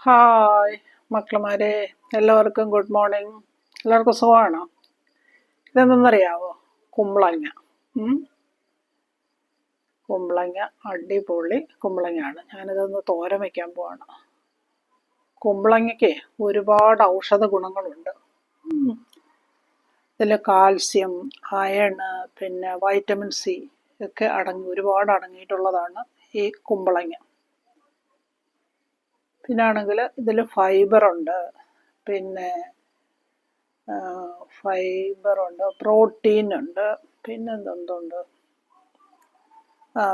Hi മക്കളമാരെ, എല്ലാവർക്കും good morning. എല്ലാവർക്കും സുഖമാണോ? ഇതെന്തെന്നറിയാവോ? കുമ്പളങ്ങ. കുമ്പളങ്ങ അടിപൊളി കുമ്പളങ്ങയാണ്. ഞാനിതൊന്ന് തോരൻ വയ്ക്കാൻ പോവാണ്. കുമ്പളങ്ങയ്ക്ക് ഒരുപാട് ഔഷധ ഗുണങ്ങളുണ്ട്. ഇതിൽ കാൽസ്യം, അയണ്, പിന്നെ വൈറ്റമിൻ സി ഒക്കെ ഒരുപാട് അടങ്ങിയിട്ടുള്ളതാണ് ഈ കുമ്പളങ്ങ. പിന്നാണെങ്കിൽ ഇതിൽ ഫൈബറുണ്ട്, പിന്നെ ഫൈബറുണ്ട്, പ്രോട്ടീനുണ്ട്, പിന്നെ എന്തുണ്ട്,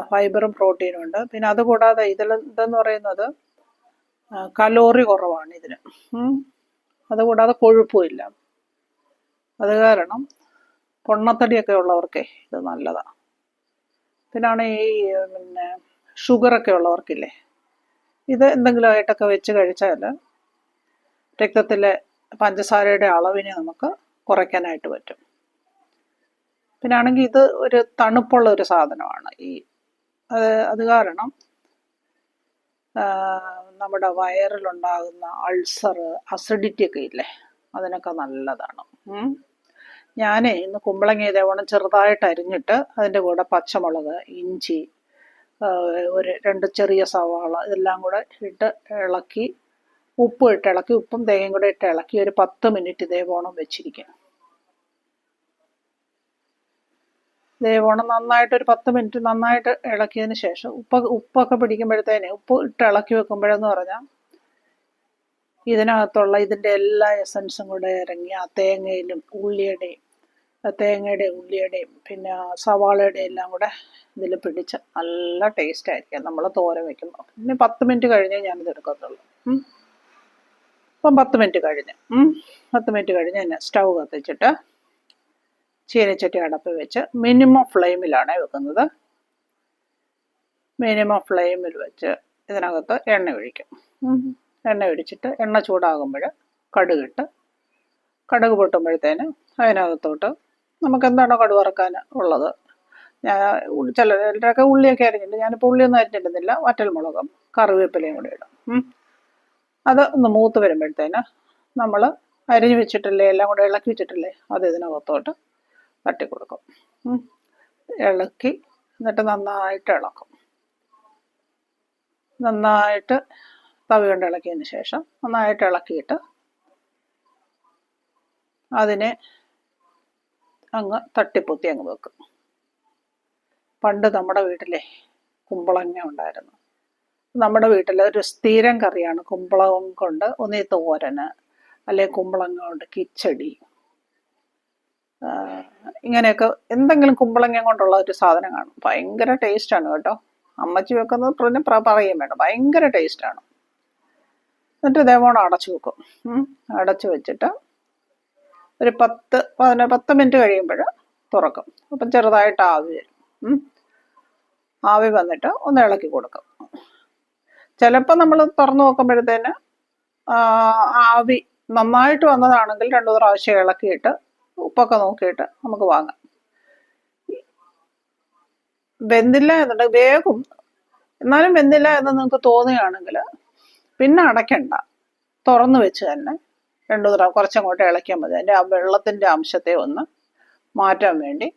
ഫൈബറും പ്രോട്ടീനും ഉണ്ട്. പിന്നെ അതുകൂടാതെ ഇതെന്ന് പറയുന്നത് കലോറി കുറവാണ് ഇതിന്. അതുകൂടാതെ കൊഴുപ്പുമില്ല. അത് കാരണം പൊണ്ണത്തടിയൊക്കെ ഉള്ളവർക്കേ ഇത് നല്ലതാണ്. പിന്നാണ് പിന്നെ ഷുഗറൊക്കെ ഉള്ളവർക്കില്ലേ, ഇത് എന്തെങ്കിലും ആയിട്ടൊക്കെ വെച്ച് കഴിച്ചാൽ രക്തത്തിലെ പഞ്ചസാരയുടെ അളവിനെ നമുക്ക് കുറയ്ക്കാനായിട്ട് പറ്റും. പിന്നാണെങ്കിൽ ഇത് ഒരു തണുപ്പുള്ള ഒരു സാധനമാണ്. അത് കാരണം നമ്മുടെ വയറിലുണ്ടാകുന്ന അൾസർ, അസിഡിറ്റി ഒക്കെ ഇല്ലേ, അതിനൊക്കെ നല്ലതാണ്. ഇന്ന് കുമ്പളങ്ങ ഇതേവണ്ണം ചെറുതായിട്ട് അരിഞ്ഞിട്ട് അതിൻ്റെ കൂടെ പച്ചമുളക്, ഇഞ്ചി, ഒരു 2 ചെറിയ സവാള ഇതെല്ലാം കൂടെ ഇട്ട് ഇളക്കി, ഉപ്പും തേങ്ങയും കൂടെ ഇട്ട് ഇളക്കി ഒരു 10 മിനിറ്റ് ഇതേവണ്ണം വെച്ചിരിക്കുക. ഇതേവണ്ണം നന്നായിട്ട് ഒരു 10 മിനിറ്റ് നന്നായിട്ട് ഇളക്കിയതിന് ശേഷം ഉപ്പൊക്കെ പിടിക്കുമ്പോഴത്തേനെ, ഉപ്പ് ഇട്ട് ഇളക്കി വെക്കുമ്പോഴെന്ന് പറഞ്ഞാൽ ഇതിനകത്തുള്ള ഇതിൻ്റെ എല്ലാ എസൻസും കൂടെ ഇറങ്ങി ആ തേങ്ങയുടെയും ഉള്ളിയുടെയും പിന്നെ സവാളയുടെയും എല്ലാം കൂടെ ഇതിൽ പിടിച്ച് നല്ല ടേസ്റ്റ് ആയിരിക്കും നമ്മൾ തോരൻ വയ്ക്കുമ്പോൾ. പിന്നെ 10 മിനിറ്റ് കഴിഞ്ഞേ ഞാനിത് എടുക്കത്തുള്ളൂ. ഇപ്പം 10 മിനിറ്റ് കഴിഞ്ഞ് തന്നെ സ്റ്റൗ കത്തിച്ചിട്ട് ചീനച്ചട്ടി അടപ്പ് വെച്ച് മിനിമം ഫ്ലെയിമിലാണ് വെക്കുന്നത്. മിനിമം ഫ്ലെയിമിൽ വെച്ച് ഇതിനകത്ത് എണ്ണ ഒഴിക്കും. എണ്ണ ഒഴിച്ചിട്ട് എണ്ണ ചൂടാകുമ്പോൾ കടുക് പൊട്ടുമ്പോഴത്തേന് അതിനകത്തോട്ട് നമുക്ക് എന്താണോ കടുക് വറക്കാൻ ഉള്ളത്, ചിലരൊക്കെ ഉള്ളിയൊക്കെ അരിഞ്ഞിട്ട്, ഞാനിപ്പോൾ ഉള്ളിയൊന്നും അരിഞ്ഞിടുന്നില്ല. വറ്റൽമുളകും കറിവേപ്പിലയും കൂടെ ഇടും. അത് ഒന്ന് മൂത്ത് വരുമ്പോഴത്തേന് നമ്മൾ അരിഞ്ഞു വെച്ചിട്ടില്ലേ, എല്ലാം കൂടെ ഇളക്കി വെച്ചിട്ടില്ലേ, അത് ഇതിനകത്തോട്ട് തട്ടി കൊടുക്കും. ഇളക്കി എന്നിട്ട് നന്നായിട്ട് ഇളക്കും. നന്നായിട്ട് തവി കൊണ്ട് ഇളക്കിയതിന് ശേഷം നന്നായിട്ട് ഇളക്കിയിട്ട് അതിനെ അങ്ങ് തട്ടിപ്പൊത്തി അങ്ങ് വെക്കും. പണ്ട് നമ്മുടെ വീട്ടിലെ കുമ്പളങ്ങ ഉണ്ടായിരുന്നു. നമ്മുടെ വീട്ടിൽ ഒരു സ്ഥിരം കറിയാണ് കുമ്പളം കൊണ്ട് ഒന്നീ തോരന്, അല്ലെങ്കിൽ കുമ്പളങ്ങ കൊണ്ട് കിച്ചടി, ഇങ്ങനെയൊക്കെ എന്തെങ്കിലും കുമ്പളങ്ങ കൊണ്ടുള്ള ഒരു സാധനം കാണും. ഭയങ്കര ടേസ്റ്റാണ് കേട്ടോ. അമ്മച്ചി വെക്കുന്നത് പിന്നെ പറയും വേണ്ട, ഭയങ്കര ടേസ്റ്റാണ്. എന്നിട്ട് ഇതേപോലെ അടച്ചു വെക്കും. അടച്ചു വെച്ചിട്ട് ഒരു 10 മിനിറ്റ് കഴിയുമ്പോൾ തുറക്കും. അപ്പം ചെറുതായിട്ട് ആവി വരും. ആവി വന്നിട്ട് ഒന്ന് ഇളക്കി കൊടുക്കും. ചിലപ്പോൾ നമ്മൾ തുറന്നു നോക്കുമ്പോഴത്തേന് ആവി നന്നായിട്ട് വന്നതാണെങ്കിൽ 2 പ്രാവശ്യം ഇളക്കിയിട്ട് ഉപ്പൊക്കെ നോക്കിയിട്ട് നമുക്ക് വാങ്ങാം. വെന്തില്ല എന്നുണ്ടെങ്കിൽ വേഗം, എന്നാലും വെന്തില്ല എന്ന് നിങ്ങൾക്ക് തോന്നുകയാണെങ്കിൽ പിന്നെ അടയ്ക്കണ്ട, തുറന്നു വെച്ച് തന്നെ 2 കുറച്ചങ്ങോട്ട് ഇളക്കിയാൽ മതി. അതിൻ്റെ ആ വെള്ളത്തിൻ്റെ അംശത്തെ ഒന്ന് മാറ്റാൻ വേണ്ടി.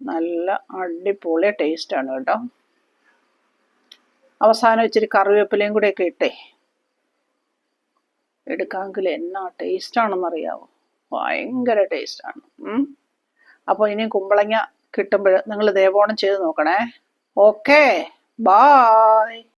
നല്ല അടിപൊളി ടേസ്റ്റാണ് കേട്ടോ. അവസാനം ഇച്ചിരി കറിവേപ്പിലയും കൂടെയൊക്കെ ഇട്ടേ എടുക്കാമെങ്കിൽ എന്നാ ടേസ്റ്റാണെന്നറിയാമോ? ഭയങ്കര ടേസ്റ്റാണ്. അപ്പോൾ ഇനി കുമ്പളങ്ങ കിട്ടുമ്പോൾ നിങ്ങൾ ഇതേപോലെ ചെയ്ത് നോക്കണേ. Okay, bye.